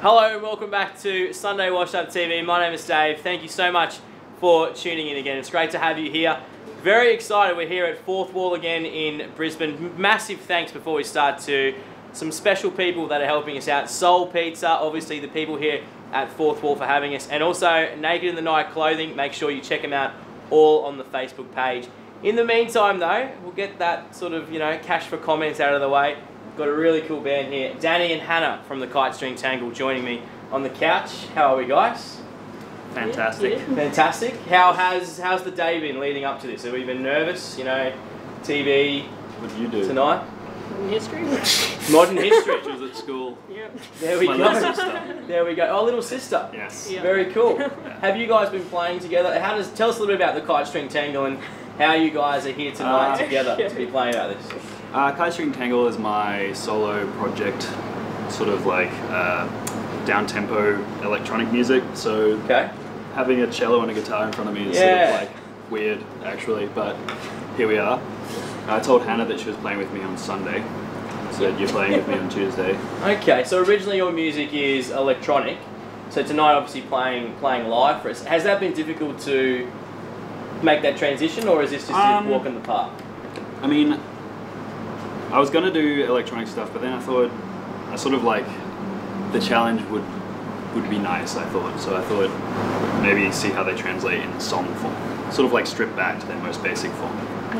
Hello, welcome back to Sunday Washup TV. My name is Dave. Thank you so much for tuning in again. It's great to have you here. Very excited. We're here at Fourth Wall again in Brisbane. Massive thanks before we start to some special people that are helping us out. Soul Pizza, obviously the people here at Fourth Wall for having us, and also Naked in the Night Clothing. Make sure you check them out all on the Facebook page. In the meantime though, we'll get that sort of, cash for comments out of the way. Got a really cool band here. Danny and Hannah from the Kite String Tangle joining me on the couch. How are we, guys? Fantastic. Yeah. Fantastic. How's the day been leading up to this? Have we been nervous? TV. What do you do tonight? Modern history. Modern history. She was at school. Yep. There we My go. little sister. There we go. Oh, little sister. Yes. Yep. Very cool. Yeah. Have you guys been playing together? Tell us a little bit about the Kite String Tangle and how you guys are here tonight together to be playing about this. Kite String Tangle is my solo project, sort of like down-tempo electronic music. So having a cello and a guitar in front of me is sort of like weird, actually, but here we are. I told Hannah that she was playing with me on Sunday, so you're playing with me on Tuesday. Okay, so originally your music is electronic, so tonight obviously playing live for us. Has that been difficult to make that transition, or is this just a walk in the park? I mean, I was going to do electronic stuff, but then I thought, the challenge would be nice, I thought. So I thought maybe see how they translate in song form. Sort of like stripped back to their most basic form.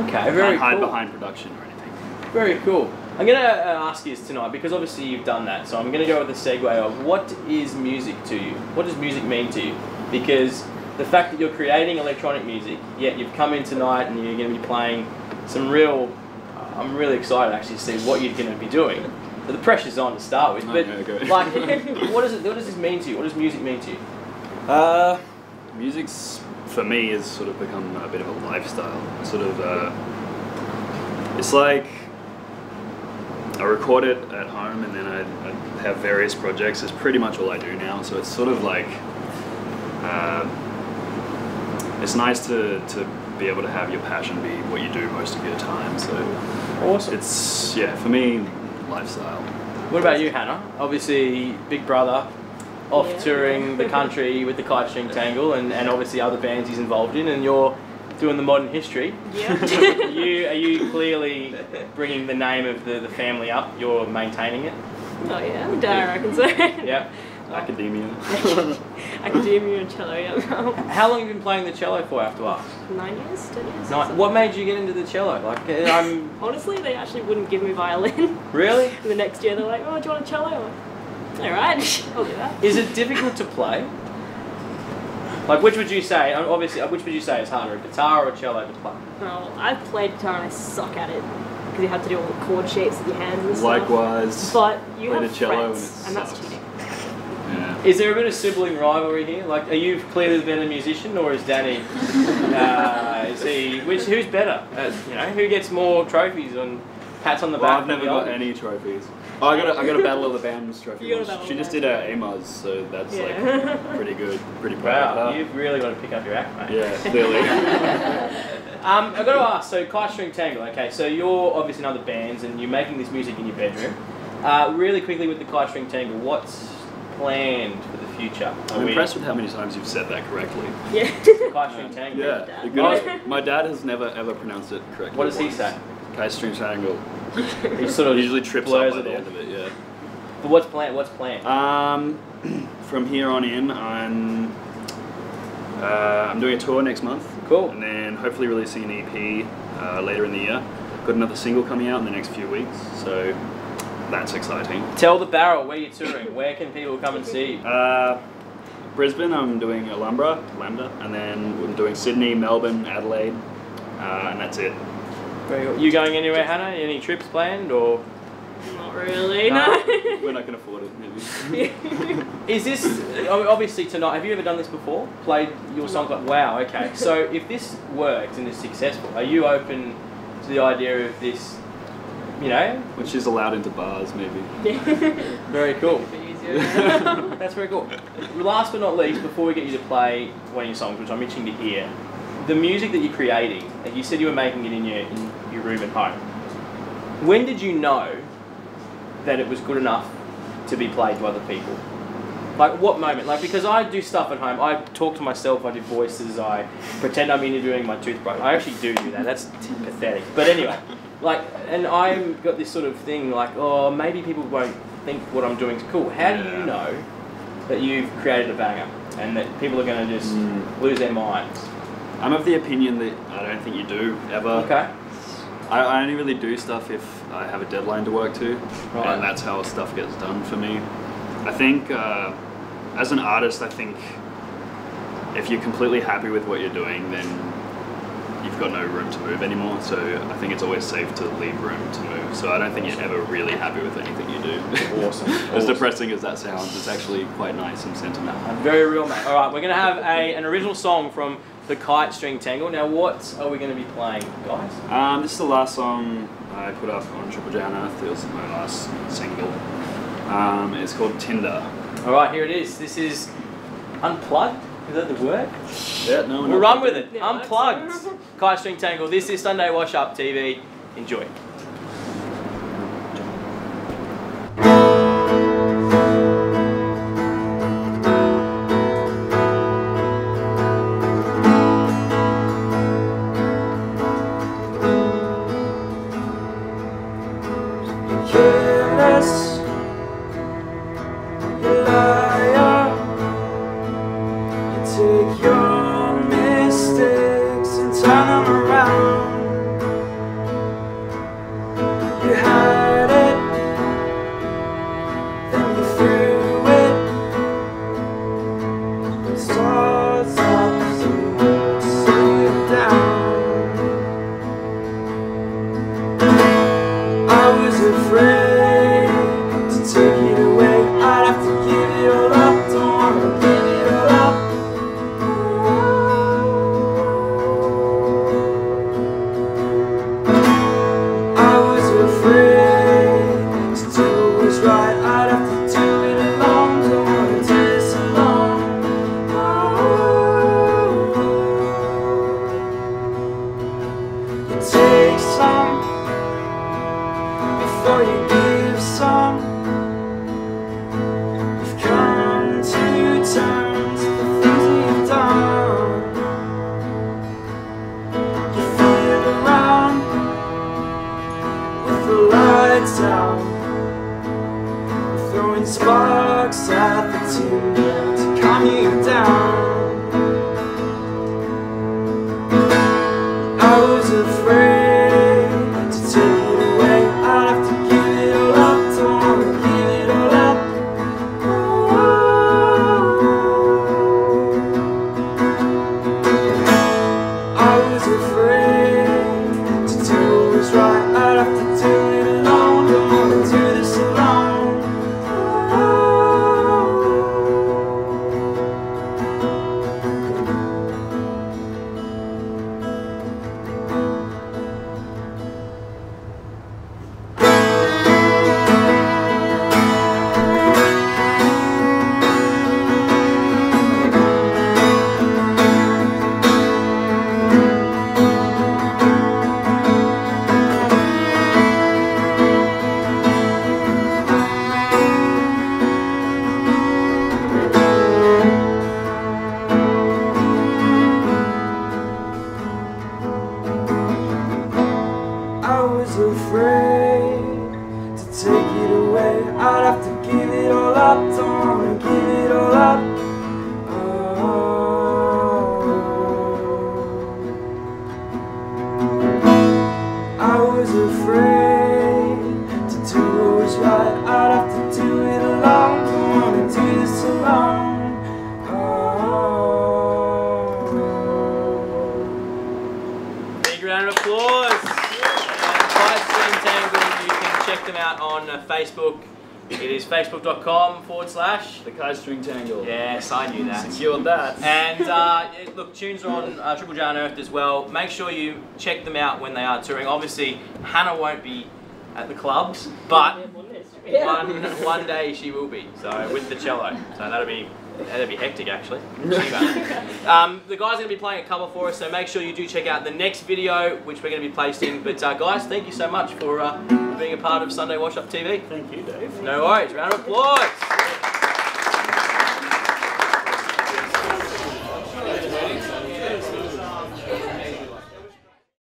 Okay, very cool. Hide behind production or anything. Very cool. I'm going to ask you this tonight, because obviously you've done that, so I'm going to go with the segue of what is music to you? What does music mean to you? Because the fact that you're creating electronic music, yet you've come in tonight and you're going to be playing some real... I'm really excited actually to see what you're going to be doing. But the pressure's on to start with. But what does this mean to you? What does music mean to you? Music's, for me, has sort of become a bit of a lifestyle. It's like I record it at home and then I have various projects. It's pretty much all I do now. So it's sort of like it's nice to be able to have your passion be what you do most of your time. So awesome. It's, for me, lifestyle. What about you, Hannah? Obviously, big brother, off touring the country with the Kite String Tangle, and obviously other bands he's involved in, and you're doing the modern history. Yeah. Are you clearly bringing the name of the family up? You're maintaining it? Oh yeah, I reckon so. Yeah. Academia. Academia and cello, yeah. How long have you been playing the cello for, I have to ask? 9 years, 10 years. What made you get into the cello? Honestly, they actually wouldn't give me violin. Really? The next year they're like, oh, do you want a cello? I'm like, alright, I'll do that. Is it difficult to play? Like, which would you say, obviously, which would you say is harder, a guitar or a cello to play? Well, I've played guitar and I suck at it. Because you have to do all the chord shapes with your hands and stuff. Likewise. But you played have a cello frets, and that's sucks. cheating. Yeah. Is there a bit of sibling rivalry here? Like, are you clearly the better musician, or is Danny? Who's better? Who gets more trophies and pats on the back? I've never got any trophies. Oh, I got a Battle of the Bands trophy. She just did her AMAs, so that's like pretty good, pretty proud of her. You've really got to pick up your act, mate. Yeah, clearly. I've got to ask. So, Kite String Tangle. Okay, so you're obviously in other bands, and you're making this music in your bedroom. Really quickly with the Kite String Tangle, what's planned for the future? I'm impressed with how many times you've said that correctly. Yeah. Kite String Tangle. Yeah. My dad has never ever pronounced it correctly. What does he say? Kite String Tangle. He sort of usually trips up at the end of it. Yeah. But what's planned? What's planned? From here on in, I'm doing a tour next month. Cool. And then hopefully releasing an EP later in the year. Got another single coming out in the next few weeks, so that's exciting. Tell the Barrel where you're touring. Where can people come and see you? Brisbane, I'm doing Lambda, and then I'm doing Sydney, Melbourne, Adelaide, and that's it. Very good. You going anywhere, Hannah? Any trips planned, or? Not really, no. We're not going to afford it, maybe. Is this, obviously tonight, have you ever done this before? Played your songs like, wow, okay. So if this works and is successful, are you open to the idea of this, Which is allowed into bars, maybe. Very cool. That's very cool. Last but not least, before we get you to play one of your songs, which I'm itching to hear, the music that you're creating, and you said you were making it in your room at home. When did you know that it was good enough to be played to other people? Like what moment? Like because I do stuff at home. I talk to myself. I do voices. I pretend I'm interviewing my toothbrush. I actually do that. That's pathetic. But anyway, like, and I've got this sort of thing like, oh, maybe people won't think what I'm doing is cool. How do you know that you've created a banger and that people are going to just lose their minds? I'm of the opinion that I don't think you do ever. Okay. I only really do stuff if I have a deadline to work to, Right. and that's how stuff gets done for me. I think as an artist, I think if you're completely happy with what you're doing, then you've got no room to move anymore. So I think it's always safe to leave room to move. So I don't think you're ever really happy with anything you do. Awesome. As depressing as that sounds, it's actually quite nice and sentimental. I'm very real, mate. All right, we're going to have an original song from the Kite String Tangle. Now, what are we going to be playing, guys? This is the last song I put up on Triple J on Earth. It was my last single. It's called Tinder. All right, here it is. This is Unplugged. Is that the word? Yeah, no one. We'll run with it. Yeah, Unplugged. Kite String Tangle. This is Sunday Washup TV. Enjoy. Careless, you liar. You take your mistakes and turn them around. You had it, then you threw it. Stars up to slow you down. I was afraid to take it away. I'd have to give it all up. Don't wanna give it all up. I was afraid to do what was right. I'd have to do it alone. Don't wanna do this alone. It takes some before you give some. You've come to terms with the things you've done. You feel around with the lights out, throwing sparks at the tinder to calm you down. I was afraid to take it away. I'd have to give it all up. Don't wanna give it all up. I was afraid to do what was right. I'd have to do it alone. Don't wanna do this alone. I was afraid to take it away. I'd have to give it all up. Don't wanna give it all up. I was afraid to do what was right. I'd have to do it alone. Don't wanna do this alone. Big round of applause. Kite String Tangle. You can check them out on Facebook. It is facebook.com/ The Kite String Tangle. Yes, I knew that. Secured that. And look, tunes are on Triple J on Earth as well. Make sure you check them out when they are touring. Obviously, Hannah won't be at the clubs, but one day she will be. So with the cello, so that'll be hectic actually. The guys are going to be playing a cover for us, so make sure you do check out the next video which we're going to be placing. But guys, thank you so much for being a part of Sunday Washup TV. Thank you, Dave. No worries. Round of applause.